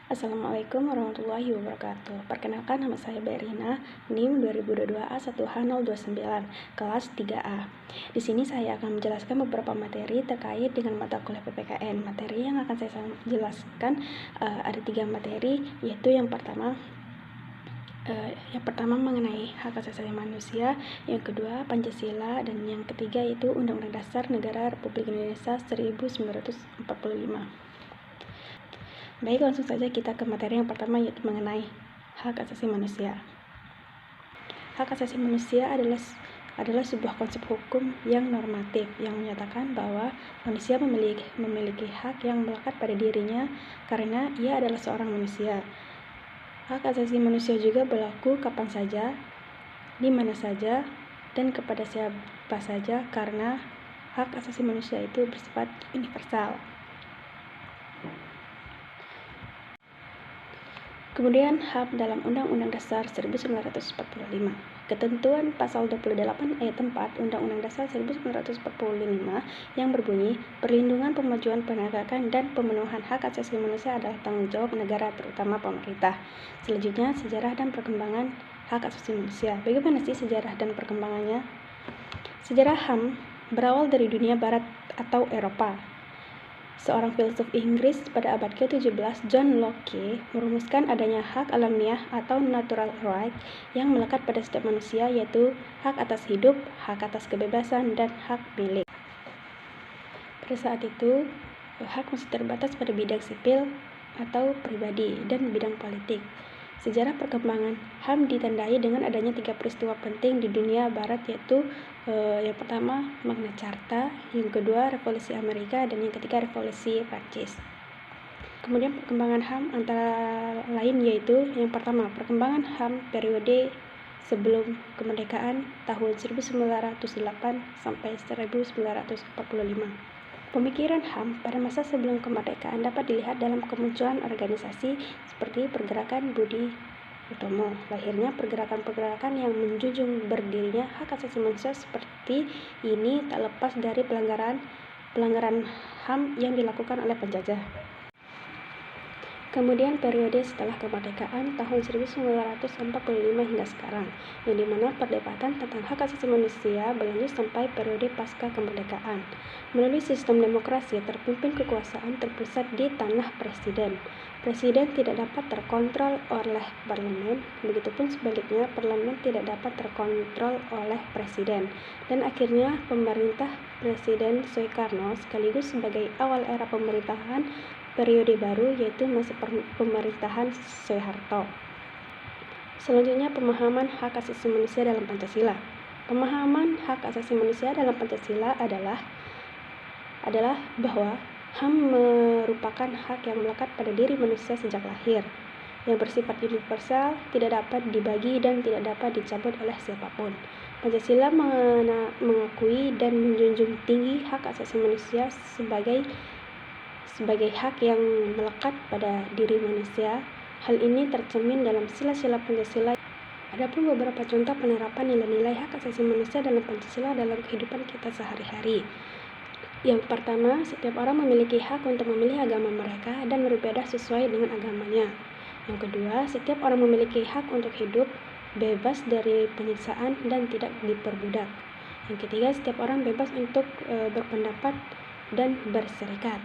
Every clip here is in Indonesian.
Assalamualaikum warahmatullahi wabarakatuh. Perkenalkan, nama saya Berina, NIM 2022A1H029, kelas 3A. Di sini saya akan menjelaskan beberapa materi terkait dengan mata kuliah PPKN. Materi yang akan saya jelaskan ada 3 materi, yaitu yang pertama mengenai hak asasi manusia, yang kedua Pancasila, dan yang ketiga yaitu Undang-Undang Dasar Negara Republik Indonesia 1945. Baik, langsung saja kita ke materi yang pertama, yaitu mengenai hak asasi manusia. Hak asasi manusia adalah sebuah konsep hukum yang normatif yang menyatakan bahwa manusia memiliki hak yang melekat pada dirinya karena ia adalah seorang manusia. Hak asasi manusia juga berlaku kapan saja, di mana saja, dan kepada siapa saja karena hak asasi manusia itu bersifat universal. Kemudian HAM dalam Undang-Undang Dasar 1945. Ketentuan pasal 28 ayat 4 Undang-Undang Dasar 1945 yang berbunyi, perlindungan, pemajuan, penegakan, dan pemenuhan hak asasi manusia adalah tanggung jawab negara, terutama pemerintah. Selanjutnya, sejarah dan perkembangan hak asasi manusia. Bagaimana sih sejarah dan perkembangannya? Sejarah HAM berawal dari dunia barat atau Eropa. Seorang filsuf Inggris pada abad ke-17, John Locke, merumuskan adanya hak alamiah atau natural right yang melekat pada setiap manusia, yaitu hak atas hidup, hak atas kebebasan, dan hak milik. Pada saat itu, hak masih terbatas pada bidang sipil atau pribadi dan bidang politik. Sejarah perkembangan HAM ditandai dengan adanya 3 peristiwa penting di dunia barat, yaitu yang pertama Magna Carta, yang kedua Revolusi Amerika, dan yang ketiga Revolusi Prancis. Kemudian perkembangan HAM antara lain yaitu yang pertama perkembangan HAM periode sebelum kemerdekaan tahun 1908 sampai 1945. Pemikiran HAM pada masa sebelum kemerdekaan dapat dilihat dalam kemunculan organisasi seperti Pergerakan Budi Utomo. Lahirnya pergerakan-pergerakan yang menjunjung berdirinya hak asasi manusia seperti ini tak lepas dari pelanggaran HAM yang dilakukan oleh penjajah. Kemudian periode setelah kemerdekaan tahun 1945 hingga sekarang, yang dimana perdebatan tentang hak asasi manusia berlanjut sampai periode pasca kemerdekaan. Melalui sistem demokrasi, terpimpin kekuasaan terpusat di tanah presiden. Presiden tidak dapat terkontrol oleh parlemen, begitupun sebaliknya parlemen tidak dapat terkontrol oleh presiden. Dan akhirnya pemerintah Presiden Soekarno sekaligus sebagai awal era pemerintahan periode baru, yaitu masa pemerintahan Soeharto. Selanjutnya, pemahaman hak asasi manusia dalam Pancasila. Pemahaman hak asasi manusia dalam Pancasila adalah bahwa HAM merupakan hak yang melekat pada diri manusia sejak lahir, yang bersifat universal, tidak dapat dibagi dan tidak dapat dicabut oleh siapapun. Pancasila mengakui dan menjunjung tinggi hak asasi manusia sebagai hak yang melekat pada diri manusia. Hal ini tercermin dalam sila-sila Pancasila. Adapun beberapa contoh penerapan nilai-nilai hak asasi manusia dalam Pancasila dalam kehidupan kita sehari-hari. Yang pertama, setiap orang memiliki hak untuk memilih agama mereka dan beribadah sesuai dengan agamanya. Yang kedua, setiap orang memiliki hak untuk hidup bebas dari penyiksaan dan tidak diperbudak. Yang ketiga, setiap orang bebas untuk berpendapat dan berserikat.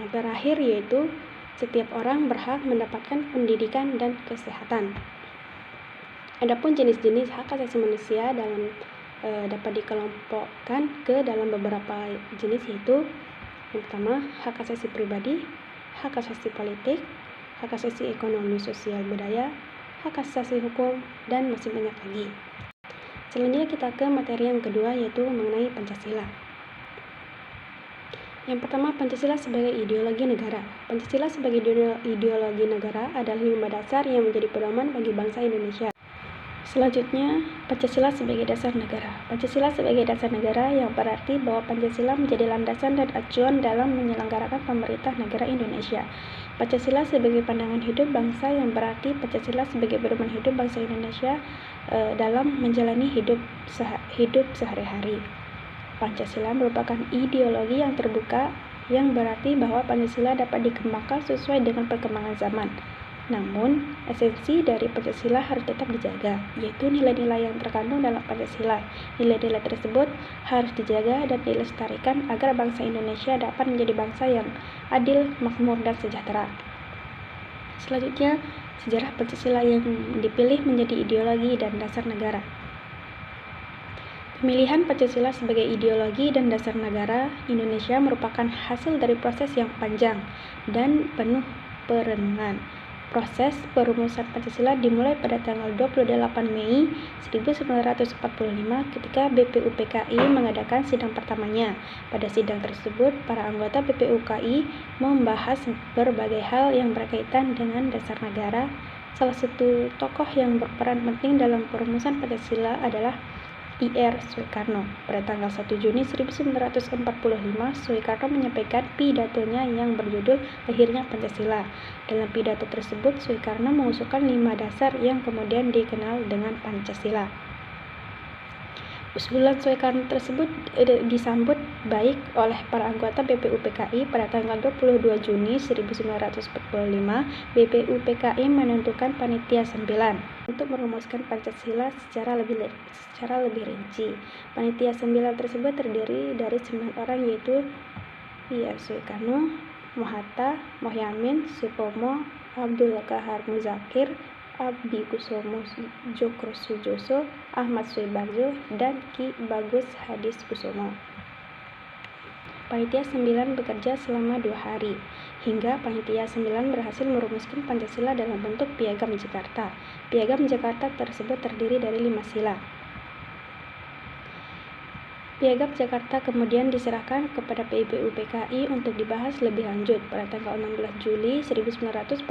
Yang terakhir yaitu setiap orang berhak mendapatkan pendidikan dan kesehatan. Adapun jenis-jenis hak asasi manusia dapat dikelompokkan ke dalam beberapa jenis, yaitu yang pertama hak asasi pribadi, hak asasi politik, hak asasi ekonomi sosial budaya, hak asasi hukum, dan masih banyak lagi. Selanjutnya kita ke materi yang kedua, yaitu mengenai Pancasila. Yang pertama, Pancasila sebagai ideologi negara. Pancasila sebagai ideologi negara adalah 5 dasar yang menjadi pedoman bagi bangsa Indonesia. Selanjutnya, Pancasila sebagai dasar negara. Pancasila sebagai dasar negara yang berarti bahwa Pancasila menjadi landasan dan acuan dalam menyelenggarakan pemerintah negara Indonesia. Pancasila sebagai pandangan hidup bangsa yang berarti Pancasila sebagai pedoman hidup bangsa Indonesia dalam menjalani hidup sehari-hari. Pancasila merupakan ideologi yang terbuka yang berarti bahwa Pancasila dapat dikembangkan sesuai dengan perkembangan zaman. Namun, esensi dari Pancasila harus tetap dijaga, yaitu nilai-nilai yang terkandung dalam Pancasila. Nilai-nilai tersebut harus dijaga dan dilestarikan agar bangsa Indonesia dapat menjadi bangsa yang adil, makmur, dan sejahtera. Selanjutnya, sejarah Pancasila yang dipilih menjadi ideologi dan dasar negara. Pemilihan Pancasila sebagai ideologi dan dasar negara Indonesia merupakan hasil dari proses yang panjang dan penuh perenungan. Proses perumusan Pancasila dimulai pada tanggal 28 Mei 1945 ketika BPUPKI mengadakan sidang pertamanya. Pada sidang tersebut, para anggota BPUPKI membahas berbagai hal yang berkaitan dengan dasar negara. Salah satu tokoh yang berperan penting dalam perumusan Pancasila adalah Ir Soekarno. Pada tanggal 1 Juni 1945, Soekarno menyampaikan pidatonya yang berjudul Lahirnya Pancasila. Dalam pidato tersebut, Soekarno mengusulkan 5 dasar yang kemudian dikenal dengan Pancasila. Usulan Soekarno tersebut disambut baik oleh para anggota BPUPKI. Pada tanggal 22 Juni 1945, BPUPKI menentukan Panitia 9 untuk merumuskan Pancasila secara lebih rinci. Panitia 9 tersebut terdiri dari 9 orang, yaitu Ir Soekarno, Mohatta, Mohyamin, Supomo, Abdul Qahar Muzakir, Abdi Kusumo Djokrosujoso, Ahmad Suebarjo, dan Ki Bagus Hadikusumo. Panitia 9 bekerja selama 2 hari, hingga Panitia 9 berhasil merumuskan Pancasila dalam bentuk Piagam Jakarta. Piagam Jakarta tersebut terdiri dari 5 sila. Piagam Jakarta kemudian diserahkan kepada BPUPKI untuk dibahas lebih lanjut. Pada tanggal 16 Juli 1945,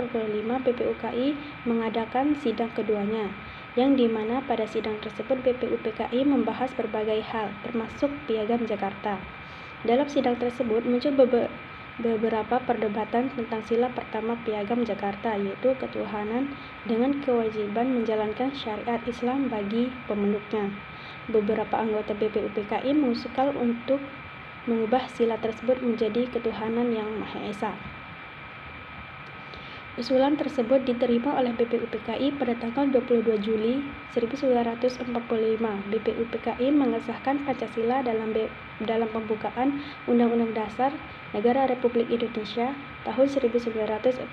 BPUPKI mengadakan sidang keduanya, yang dimana pada sidang tersebut BPUPKI membahas berbagai hal, termasuk Piagam Jakarta. Dalam sidang tersebut muncul beberapa perdebatan tentang sila pertama Piagam Jakarta, yaitu ketuhanan dengan kewajiban menjalankan syariat Islam bagi pemeluknya. Beberapa anggota BPUPKI mengusulkan untuk mengubah sila tersebut menjadi ketuhanan yang Maha Esa. Usulan tersebut diterima oleh BPUPKI pada tanggal 22 Juli 1945. BPUPKI mengesahkan Pancasila dalam pembukaan Undang-Undang Dasar Negara Republik Indonesia tahun 1945.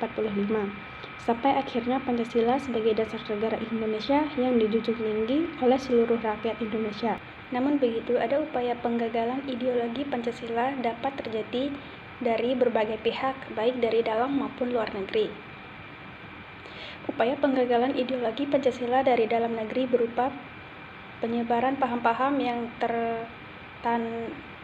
Sampai akhirnya Pancasila sebagai dasar negara Indonesia yang dijunjung tinggi oleh seluruh rakyat Indonesia. Namun begitu, ada upaya penggagalan ideologi Pancasila dapat terjadi dari berbagai pihak, baik dari dalam maupun luar negeri. Upaya penggagalan ideologi Pancasila dari dalam negeri berupa penyebaran paham-paham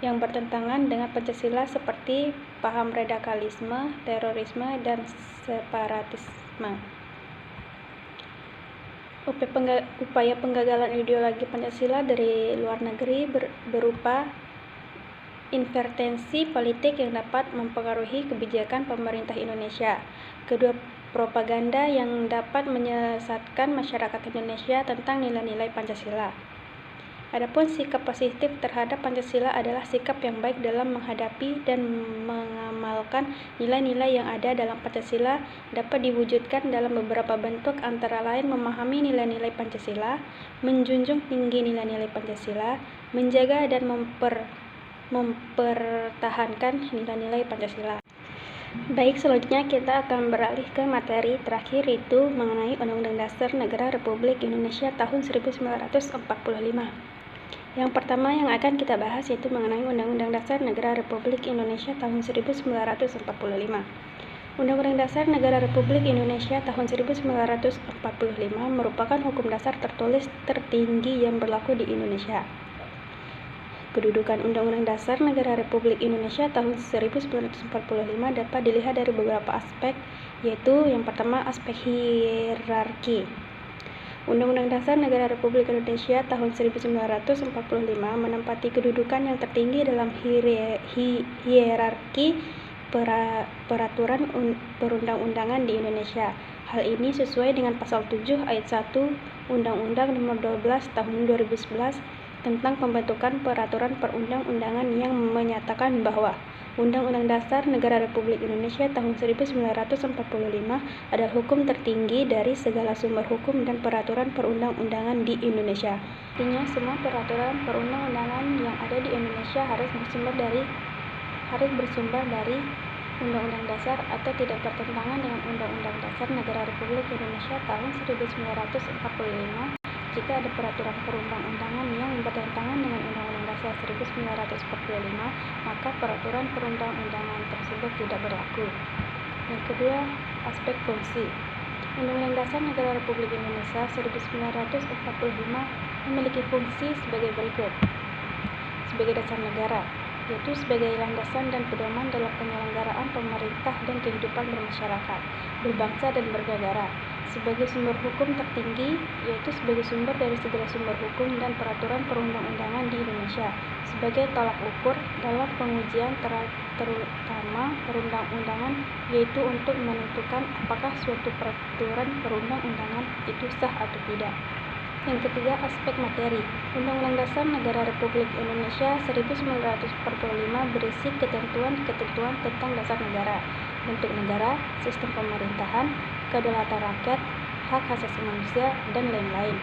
yang bertentangan dengan Pancasila seperti paham radikalisme, terorisme, dan separatisme. Upaya penggagalan ideologi Pancasila dari luar negeri berupa intervensi politik yang dapat mempengaruhi kebijakan pemerintah Indonesia. Kedua, propaganda yang dapat menyesatkan masyarakat Indonesia tentang nilai-nilai Pancasila. Adapun sikap positif terhadap Pancasila adalah sikap yang baik dalam menghadapi dan mengamalkan nilai-nilai yang ada dalam Pancasila, dapat diwujudkan dalam beberapa bentuk, antara lain memahami nilai-nilai Pancasila, menjunjung tinggi nilai-nilai Pancasila, menjaga dan mempertahankan nilai-nilai Pancasila. Baik, selanjutnya kita akan beralih ke materi terakhir, yaitu mengenai Undang-Undang Dasar Negara Republik Indonesia tahun 1945. Yang pertama yang akan kita bahas yaitu mengenai Undang-Undang Dasar Negara Republik Indonesia tahun 1945. Undang-Undang Dasar Negara Republik Indonesia tahun 1945 merupakan hukum dasar tertulis tertinggi yang berlaku di Indonesia. Kedudukan Undang-Undang Dasar Negara Republik Indonesia tahun 1945 dapat dilihat dari beberapa aspek, yaitu yang pertama aspek hierarki. Undang-Undang Dasar Negara Republik Indonesia tahun 1945 menempati kedudukan yang tertinggi dalam hierarki peraturan perundang-undangan di Indonesia. Hal ini sesuai dengan pasal 7 ayat 1 Undang-Undang Nomor 12 Tahun 2011 tentang pembentukan peraturan perundang-undangan yang menyatakan bahwa Undang-Undang Dasar Negara Republik Indonesia tahun 1945 adalah hukum tertinggi dari segala sumber hukum dan peraturan perundang-undangan di Indonesia. Artinya, semua peraturan perundang-undangan yang ada di Indonesia harus bersumber dari Undang-Undang Dasar atau tidak bertentangan dengan Undang-Undang Dasar Negara Republik Indonesia tahun 1945. Jika ada peraturan perundang-undangan yang bertentangan dengan Undang-Undang Dasar 1945, maka peraturan perundang-undangan tersebut tidak berlaku. Yang kedua, aspek fungsi. Undang-Undang Dasar Negara Republik Indonesia 1945 memiliki fungsi sebagai berikut. Sebagai dasar negara, yaitu sebagai landasan dan pedoman dalam penyelenggaraan pemerintah dan kehidupan bermasyarakat, berbangsa dan bernegara. Sebagai sumber hukum tertinggi, yaitu sebagai sumber dari segala sumber hukum dan peraturan perundang-undangan di Indonesia. Sebagai tolak ukur dalam pengujian terutama perundang-undangan, yaitu untuk menentukan apakah suatu peraturan perundang-undangan itu sah atau tidak. Yang ketiga, aspek materi. Undang-Undang Dasar Negara Republik Indonesia 1945 berisi ketentuan-ketentuan tentang dasar negara, bentuk negara, sistem pemerintahan, kedaulatan rakyat, hak asasi manusia, dan lain-lain.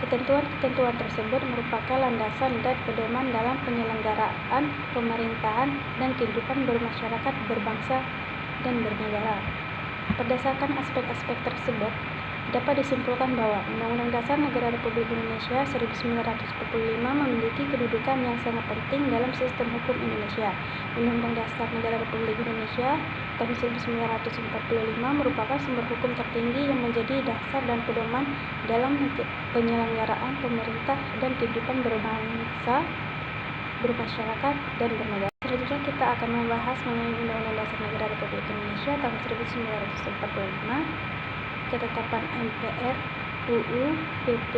Ketentuan-ketentuan tersebut merupakan landasan dan pedoman dalam penyelenggaraan pemerintahan dan kehidupan bermasyarakat, berbangsa, dan bernegara. Berdasarkan aspek-aspek tersebut, dapat disimpulkan bahwa Undang-Undang Dasar Negara Republik Indonesia 1945 memiliki kedudukan yang sangat penting dalam sistem hukum Indonesia. Undang-Undang Dasar Negara Republik Indonesia tahun 1945 merupakan sumber hukum tertinggi yang menjadi dasar dan pedoman dalam penyelenggaraan pemerintah dan kehidupan berbangsa, bermasyarakat, dan bernegara. Selanjutnya kita akan membahas mengenai Undang-Undang Dasar Negara Republik Indonesia tahun 1945. Ketetapan MPR, UU, PP,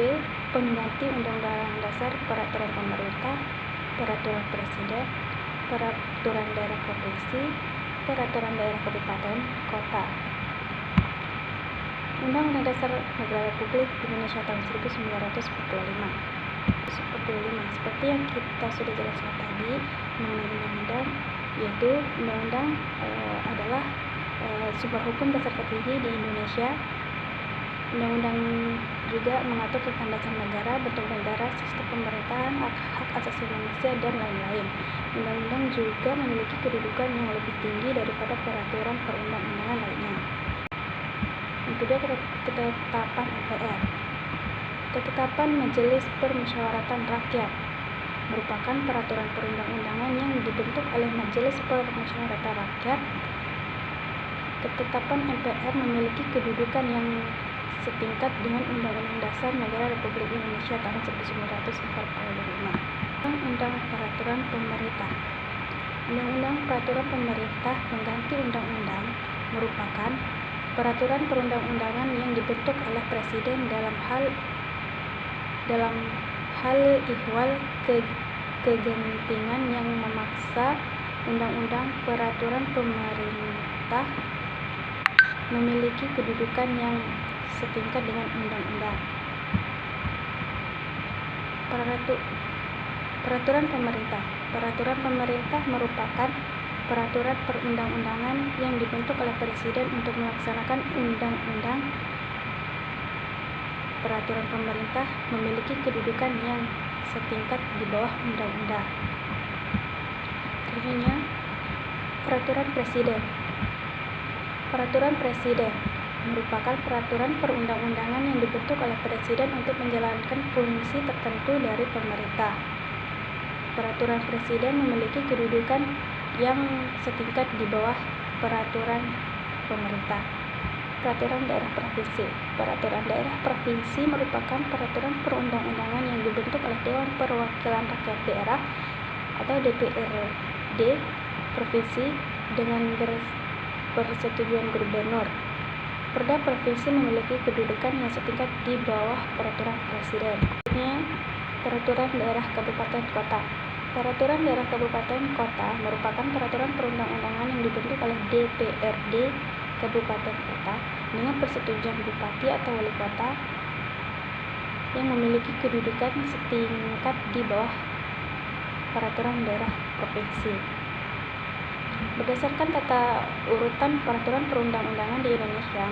pengganti Undang-Undang Dasar, peraturan pemerintah, peraturan presiden, peraturan daerah provinsi, peraturan daerah kabupaten, kota. Undang-Undang Dasar Negara Republik Indonesia tahun 1945. Seperti yang kita sudah jelaskan tadi mengenai undang-undang, yaitu undang-undang adalah sumber hukum dasar tertinggi di Indonesia. Undang-undang juga mengatur tentang dasar negara, bentuk negara, sistem pemerintahan, hak asasi manusia, dan lain-lain. Undang-undang juga memiliki kedudukan yang lebih tinggi daripada peraturan perundang-undangan lainnya. Yang kedua, ketetapan MPR. Ketetapan Majelis Permusyawaratan Rakyat merupakan peraturan perundang-undangan yang dibentuk oleh Majelis Permusyawaratan Rakyat. Ketetapan MPR memiliki kedudukan yang setingkat dengan Undang-Undang Dasar Negara Republik Indonesia tahun 1945. Undang-Undang Peraturan Pemerintah. Undang-Undang Peraturan Pemerintah pengganti undang-undang merupakan peraturan perundang-undangan yang dibentuk oleh Presiden dalam hal ihwal kegentingan yang memaksa. Undang-undang Peraturan Pemerintah memiliki kedudukan yang setingkat dengan undang-undang. Peraturan pemerintah. Peraturan pemerintah merupakan peraturan perundang-undangan yang dibentuk oleh Presiden untuk melaksanakan undang-undang. Peraturan pemerintah memiliki kedudukan yang setingkat di bawah undang-undang. Selanjutnya, peraturan presiden. Peraturan presiden merupakan peraturan perundang-undangan yang dibentuk oleh Presiden untuk menjalankan fungsi tertentu dari pemerintah. Peraturan Presiden memiliki kedudukan yang setingkat di bawah peraturan pemerintah. Peraturan daerah provinsi. Peraturan daerah provinsi merupakan peraturan perundang-undangan yang dibentuk oleh Dewan Perwakilan Rakyat Daerah atau DPRD provinsi dengan persetujuan gubernur. Perda provinsi memiliki kedudukan yang setingkat di bawah peraturan presiden. Peraturan daerah kabupaten kota. Peraturan daerah kabupaten kota merupakan peraturan perundang-undangan yang dibentuk oleh DPRD kabupaten kota dengan persetujuan bupati atau wali kota yang memiliki kedudukan setingkat di bawah peraturan daerah provinsi. Berdasarkan tata urutan peraturan perundang-undangan di Indonesia,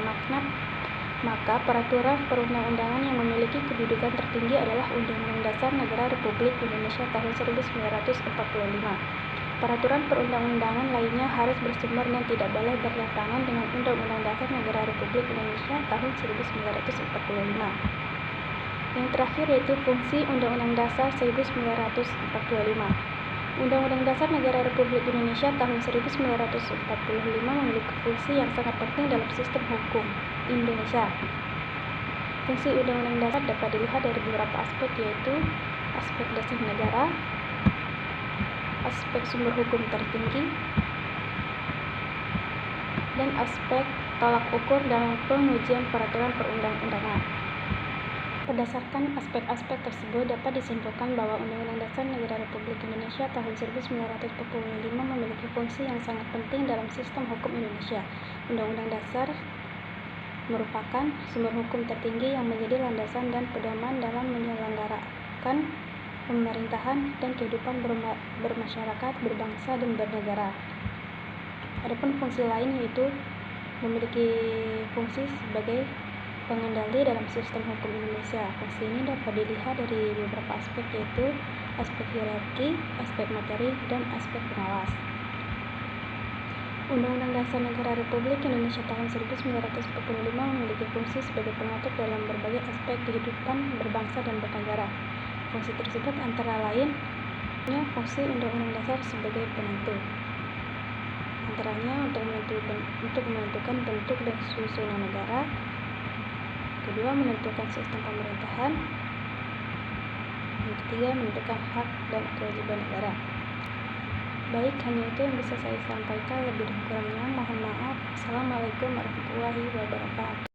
maka peraturan perundang-undangan yang memiliki kedudukan tertinggi adalah Undang-Undang Dasar Negara Republik Indonesia tahun 1945. Peraturan perundang-undangan lainnya harus bersumber dan tidak boleh bertentangan dengan Undang-Undang Dasar Negara Republik Indonesia tahun 1945. Yang terakhir yaitu fungsi Undang-Undang Dasar 1945. Undang-Undang Dasar Negara Republik Indonesia tahun 1945 memiliki fungsi yang sangat penting dalam sistem hukum Indonesia. Fungsi Undang-Undang Dasar dapat dilihat dari beberapa aspek, yaitu aspek dasar negara, aspek sumber hukum tertinggi, dan aspek tolak ukur dalam pengujian peraturan perundang-undangan. Berdasarkan aspek-aspek tersebut, dapat disimpulkan bahwa Undang-Undang Dasar Negara Republik Indonesia tahun 1945 memiliki fungsi yang sangat penting dalam sistem hukum Indonesia. Undang-Undang Dasar merupakan sumber hukum tertinggi yang menjadi landasan dan pedoman dalam menyelenggarakan pemerintahan dan kehidupan bermasyarakat, berbangsa, dan bernegara. Adapun fungsi lain yaitu memiliki fungsi sebagai pengendali dalam sistem hukum Indonesia. Fungsi ini dapat dilihat dari beberapa aspek, yaitu aspek hierarki, aspek materi, dan aspek pengawas. Undang-Undang Dasar Negara Republik Indonesia tahun 1945 memiliki fungsi sebagai pengatur dalam berbagai aspek kehidupan berbangsa dan bernegara. Fungsi tersebut antara lain fungsi Undang-Undang Dasar sebagai penentu, antaranya untuk menentukan bentuk dan susunan negara. Kedua, menentukan sistem pemerintahan. Yang ketiga, menentukan hak dan kewajiban negara. Baik, hanya itu yang bisa saya sampaikan. Lebih dan kurangnya mohon maaf. Assalamualaikum warahmatullahi wabarakatuh.